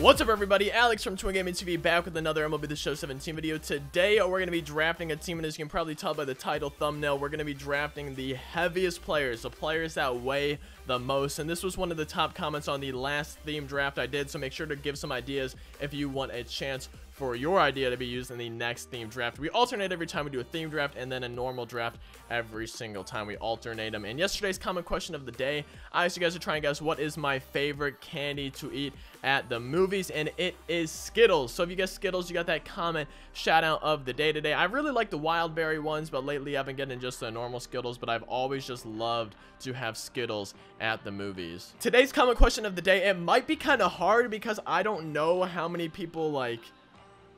What's up, everybody? Alex from TwinGamingTV back with another MLB The Show 17 video. Today, we're going to be drafting a team, and as you can probably tell by the title thumbnail, we're going to be drafting the heaviest players, the players that weigh the most. And this was one of the top comments on the last theme draft I did, so make sure to give some ideas if you want a chance for your idea to be used in the next theme draft. We alternate every time we do a theme draft, and then a normal draft every single time we alternate them. And yesterday's comment question of the day, I asked you guys to try and guess what is my favorite candy to eat at the movies, and it is Skittles. So if you guess Skittles, you got that comment shout out of the day today. I really like the wild berry ones, but lately I've been getting just the normal Skittles, but I've always just loved to have Skittles at the movies. Today's comment question of the day, it might be kind of hard because I don't know how many people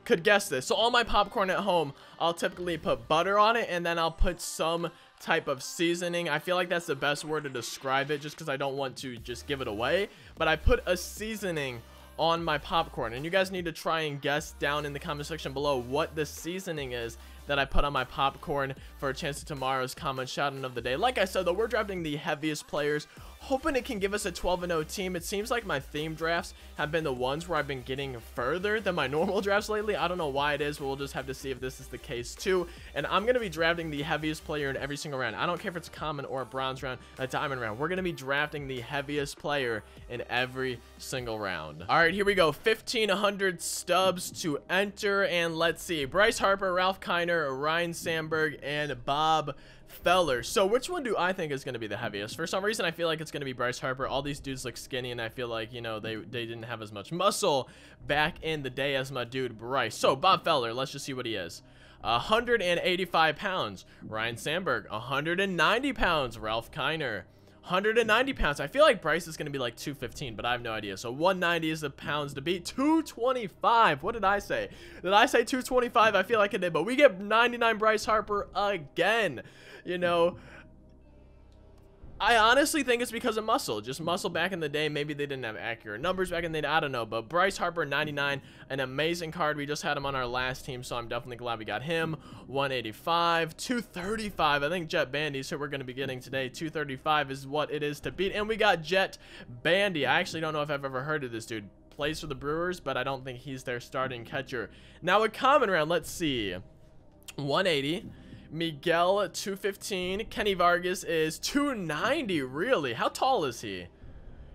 could guess this. So on my popcorn at home, I'll typically put butter on it, and then I'll put some type of seasoning. I feel like that's the best word to describe it, just because I don't want to just give it away, but I put a seasoning on my popcorn, and you guys need to try and guess down in the comment section below what the seasoning is that I put on my popcorn for a chance at tomorrow's comment shout out of the day. Like I said, though, we're drafting the heaviest players, hoping it can give us a 12-0 team. It seems like my theme drafts have been the ones where I've been getting further than my normal drafts lately. I don't know why it is, but we'll just have to see if this is the case too. And I'm going to be drafting the heaviest player in every single round. I don't care if it's a common or a bronze round, a diamond round. We're going to be drafting the heaviest player in every single round. All right, here we go. 1,500 stubs to enter, and let's see. Bryce Harper, Ralph Kiner, Ryan Sandberg, and Bob Feller. So which one do I think is going to be the heaviest? For some reason, I feel like it's going to be Bryce Harper. All these dudes look skinny, and I feel like, you know, they didn't have as much muscle back in the day as my dude Bryce. So Bob Feller, let's just see what he is. 185 pounds. Ryan Sandberg, 190 pounds. Ralph Kiner, 190 pounds. I feel like Bryce is going to be like 215, but I have no idea. So 190 is the pounds to beat. 225. What did I say? Did I say 225? I feel like I did, but we get 99 Bryce Harper again. You know, I honestly think it's because of muscle. Just muscle back in the day. Maybe they didn't have accurate numbers back in the day. I don't know. But Bryce Harper, 99, an amazing card. We just had him on our last team, so I'm definitely glad we got him. 185, 235. I think Jet Bandy's who we're going to be getting today. 235 is what it is to beat. And we got Jet Bandy. I actually don't know if I've ever heard of this dude. Plays for the Brewers, but I don't think he's their starting catcher. Now a common round. Let's see. 180. Miguel, 215. Kenny Vargas is 290. Really? How tall is he?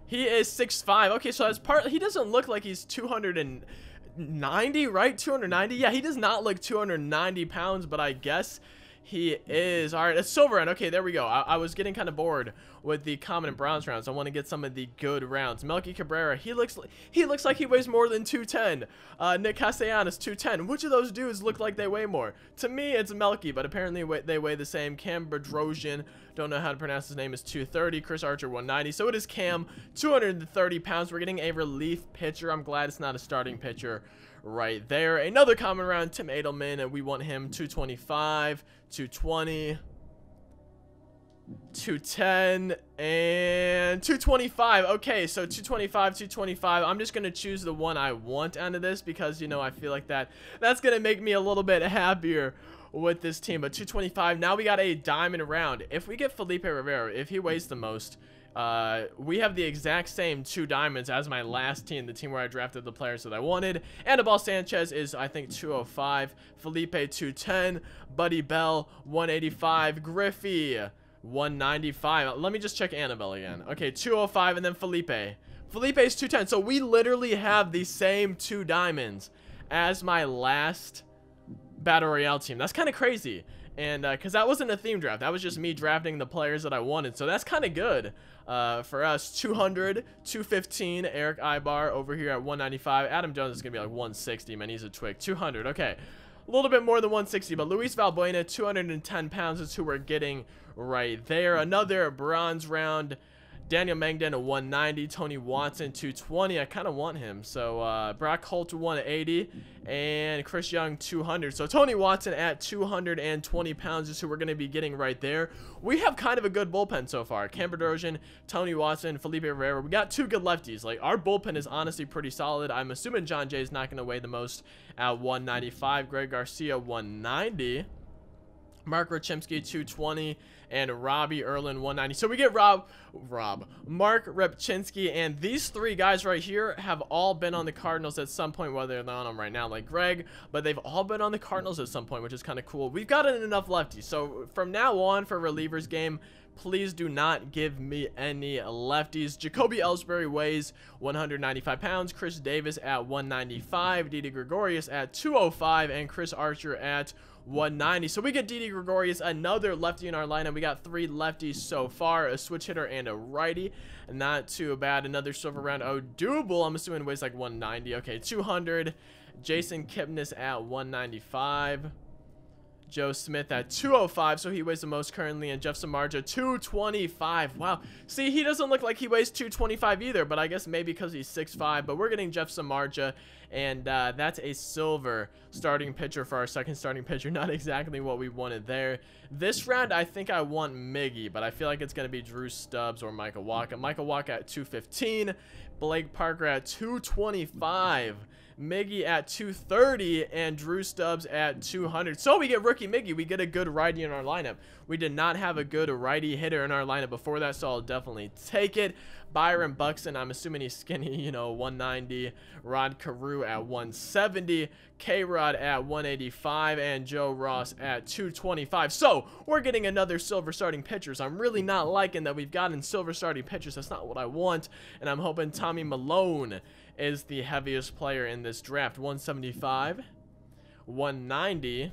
He is 6'5". Okay, so that's part. He doesn't look like he's 290, right? 290. Yeah, he does not look 290 pounds, but I guess he is. All right, a silver round. Okay, there we go. I was getting kind of bored with the common and bronze rounds. I want to get some of the good rounds. Melky Cabrera, he looks like he weighs more than 210. Nick Castellanos, 210. Which of those dudes look like they weigh more? To me, it's Melky, but apparently they weigh the same. Cam Bedrosian, don't know how to pronounce his name, is 230. Chris Archer, 190. So it is Cam, 230 pounds. We're getting a relief pitcher. I'm glad it's not a starting pitcher right there. Another common round, Tim Edelman, and we want him 225, 220, 210, and 225. Okay, so 225, 225. I'm just gonna choose the one I want out of this because, you know, I feel like that's gonna make me a little bit happier with this team. But 225. Now we got a diamond round. If we get Felipe Rivera, if he weighs the most, we have the exact same 2 diamonds as my last team, the team where I drafted the players that I wanted. Anibal Sanchez is, I think, 205. Felipe, 210. Buddy Bell, 185. Griffey, 195. Let me just check Annabelle again. Okay, 205, and then Felipe. Felipe's 210. So we literally have the same 2 diamonds as my last Battle Royale team. That's kind of crazy. And because that wasn't a theme draft, that was just me drafting the players that I wanted, so that's kind of good for us. 200, 215. Eric Ibar over here at 195. Adam Jones is gonna be like 160. Man, he's a twig. 200. Okay, a little bit more than 160, but Luis Valbuena, 210 pounds is who we're getting right there. Another bronze round. Daniel Mangden at 190. Tony Watson, 220. I kind of want him. So Brock Holt, 180. And Chris Young, 200. So Tony Watson at 220 pounds is who we're going to be getting right there. We have kind of a good bullpen so far. Cam Bedrosian, Tony Watson, Felipe Rivera. We got 2 good lefties. Like, our bullpen is honestly pretty solid. I'm assuming John Jay is not going to weigh the most at 195. Greg Garcia, 190. Mark Rachimsky 220, and Robbie Erlin 190. So we get Mark Repchinski, and these three guys right here have all been on the Cardinals at some point, whether they're on them right now like Greg, but they've all been on the Cardinals at some point, which is kind of cool. We've got enough lefties, so from now on for relievers game, please do not give me any lefties. Jacoby Ellsbury weighs 195 pounds. Chris Davis at 195. Didi Gregorius at 205. And Chris Archer at 190. So we get Didi Gregorius, another lefty in our lineup. We got 3 lefties so far, a switch hitter and a righty. Not too bad. Another silver round Odubel, I'm assuming weighs like 190. Okay, 200. Jason Kipnis at 195. Joe Smith at 205, so he weighs the most currently, and Jeff Samardzija 225. Wow, see, he doesn't look like he weighs 225 either, but I guess maybe because he's 6'5", but we're getting Jeff Samardzija, and that's a silver starting pitcher for our second starting pitcher. Not exactly what we wanted there. This round, I think I want Miggy, but I feel like it's going to be Drew Stubbs or Michael Wacha. Michael Wacha at 215, Blake Parker at 225. Miggy at 230, and Drew Stubbs at 200. So we get rookie Miggy. We get a good righty in our lineup. We did not have a good righty hitter in our lineup before that, so I'll definitely take it. Byron Buxton, I'm assuming he's skinny, you know, 190. Rod Carew at 170. K-Rod at 185, and Joe Ross at 225. So we're getting another silver starting pitchers. I'm really not liking that we've gotten silver starting pitchers. That's not what I want, and I'm hoping Tommy Malone is the heaviest player in this draft. 175, 190,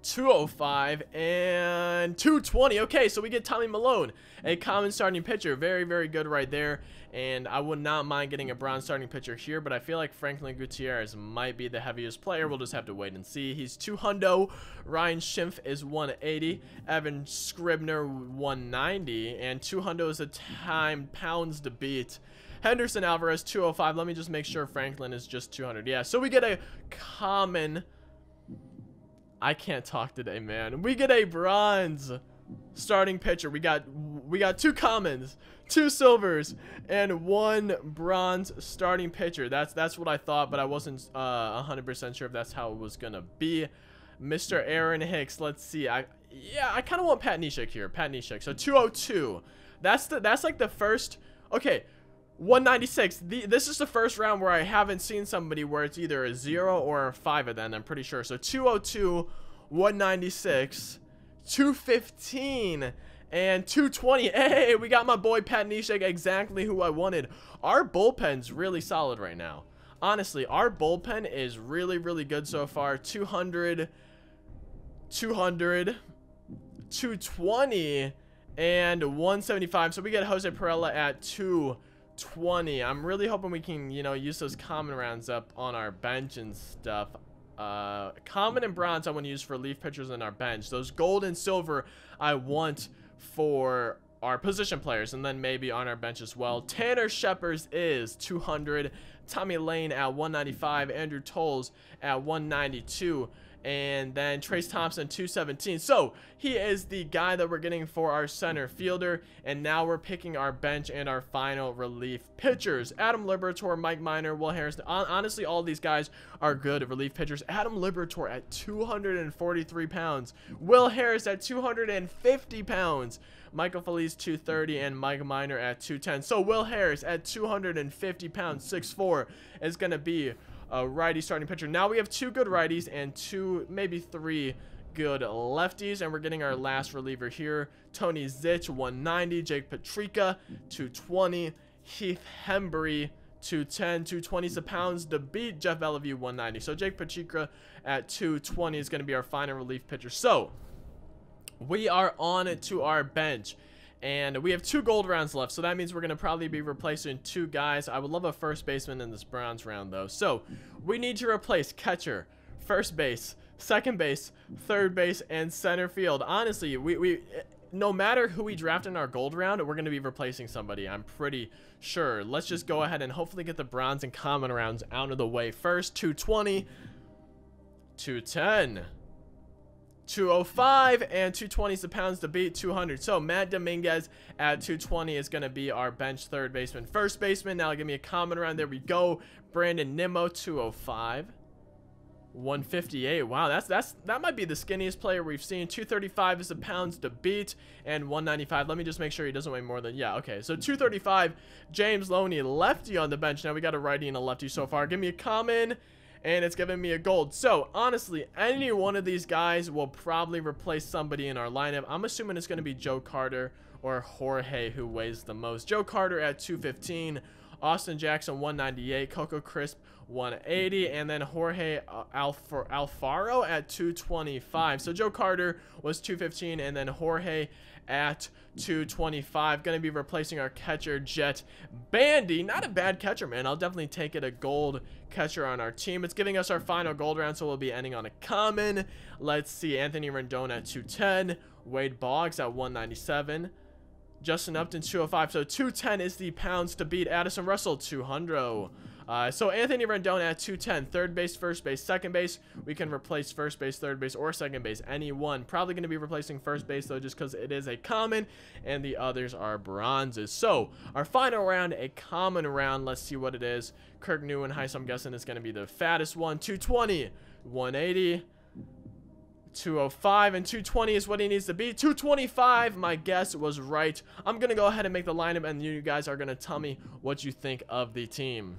205, and 220. Okay, so we get Tommy Malone, a common starting pitcher. Very, very good right there. And I would not mind getting a bronze starting pitcher here, but I feel like Franklin Gutierrez might be the heaviest player. We'll just have to wait and see. He's 200. Ryan Schimpf is 180. Evan Scribner 190, and 200 is a time pounds to beat. Henderson Alvarez 205. Let me just make sure Franklin is just 200. Yeah, so we get a common. I can't talk today, man. We get a bronze starting pitcher. We got 2 commons, 2 silvers, and 1 bronze starting pitcher. That's what I thought, but I wasn't 100% sure if that's how it was gonna be. Mr. Aaron Hicks. Let's see. I kind of want Pat Neshek here. Pat Neshek. So 202. That's like the first. Okay. 196. This is the first round where I haven't seen somebody where it's either a 0 or a 5 at the end, I'm pretty sure. So 202, 196, 215, and 220. Hey, we got my boy Pat Neshek, exactly who I wanted. Our bullpen's really solid right now. Honestly, our bullpen is really, really good so far. 200, 200, 220, and 175. So we get Jose Perella at 220. I'm really hoping we can, you know, use those common rounds up on our bench and stuff. Common and bronze I want to use for relief pitchers on our bench. Those gold and silver I want for our position players, and then maybe on our bench as well. Tanner Shepers is 200. Tommy Lane at 195. Andrew Tolles at 192. And then Trace Thompson 217. So he is the guy that we're getting for our center fielder. And now we're picking our bench and our final relief pitchers. Adam Liberatore, Mike Minor, Will Harris. Honestly, all these guys are good relief pitchers. Adam Liberatore at 243 pounds. Will Harris at 250 pounds. Michael Feliz 230, and Mike Minor at 210. So Will Harris at 250 pounds, 6'4", is going to be a righty starting pitcher. Now we have 2 good righties and 2, maybe 3 good lefties, and we're getting our last reliever here. Tony Zitch 190, Jake Patrica 220, Heath Hembury 210, 220 pounds to beat. Jeff Bellevue 190. So Jake Patrica at 220 is going to be our final relief pitcher. So we are on to our bench, and we have 2 gold rounds left, so that means we're going to probably be replacing 2 guys. I would love a first baseman in this bronze round, though. So we need to replace catcher, first base, second base, third base, and center field. Honestly, we no matter who we draft in our gold round, we're going to be replacing somebody, I'm pretty sure. Let's just go ahead and hopefully get the bronze and common rounds out of the way first. 220, 210, 205, and 220 pounds to beat. 200. So Matt Dominguez at 220 is going to be our bench third baseman. First baseman, now give me a common round. There we go. Brandon Nimmo 205. 158. Wow, that might be the skinniest player we've seen. 235 is the pounds to beat, and 195. Let me just make sure he doesn't weigh more than, yeah, okay. So 235, James Loney, lefty on the bench. Now we got a righty and a lefty so far. Give me a common, and it's giving me a gold. So honestly, any one of these guys will probably replace somebody in our lineup. I'm assuming it's going to be Joe Carter or Jorge who weighs the most. Joe Carter at 215, Austin Jackson 198, Coco Crisp 180, and then Jorge Alfaro at 225. So Joe Carter was 215, and then Jorge at 225. Going to be replacing our catcher, Jet Bandy. Not a bad catcher, man. I'll definitely take it, a gold catcher on our team. It's giving us our final gold round, so we'll be ending on a common. Let's see, Anthony Rendon at 210, Wade Boggs at 197, Justin Upton 205. So 210 is the pounds to beat. Addison Russell 200. So Anthony Rendon at 210, third base, first base, second base. We can replace first base, third base, or second base, any one. Probably going to be replacing first base though, just because it is a common and the others are bronzes. So our final round, a common round. Let's see what it is. Kirk Neuenhuis, I'm guessing is going to be the fattest one. 220, 180, 205, and 220 is what he needs to be. 225, my guess was right. I'm gonna go ahead and make the lineup, and you guys are gonna tell me what you think of the team.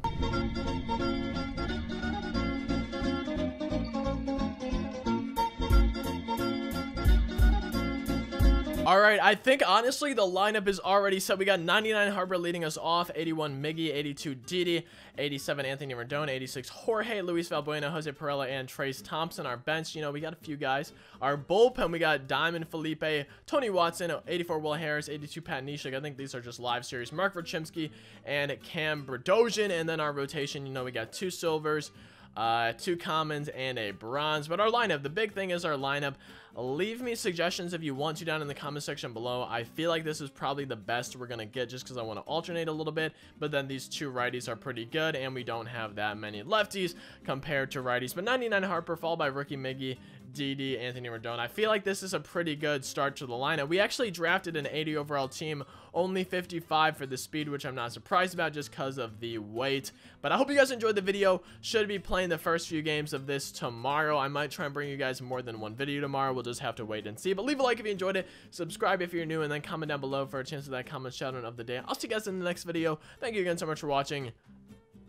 All right, I think honestly the lineup is already set. We got 99 Harper leading us off, 81 Miggy, 82 Didi, 87 Anthony Rendon, 86 Jorge, Luis Valbuena, Jose Perella, and Trace Thompson. Our bench, you know, we got a few guys. Our bullpen, we got Diamond Felipe, Tony Watson, 84 Will Harris, 82 Pat Neshek. I think these are just live series. Mark Vorchimsky and Cam Bredosian. And then our rotation, you know, we got 2 silvers, 2 commons, and a bronze. But our lineup, the big thing is our lineup. Leave me suggestions if you want to down in the comment section below. I feel like this is probably the best we're gonna get, just because I want to alternate a little bit, but then these 2 righties are pretty good, and we don't have that many lefties compared to righties. But 99 Harper, followed by rookie Miggy, Didi, Anthony Rendon. I feel like this is a pretty good start to the lineup. We actually drafted an 80 overall team, only 55 for the speed, which I'm not surprised about just because of the weight. But I hope you guys enjoyed the video. Should be playing the first few games of this tomorrow. I might try and bring you guys more than one video tomorrow. We'll just have to wait and see. But leave a like if you enjoyed it, subscribe if you're new, and then comment down below for a chance at that comment shout out of the day. I'll see you guys in the next video. Thank you again so much for watching.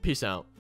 Peace out.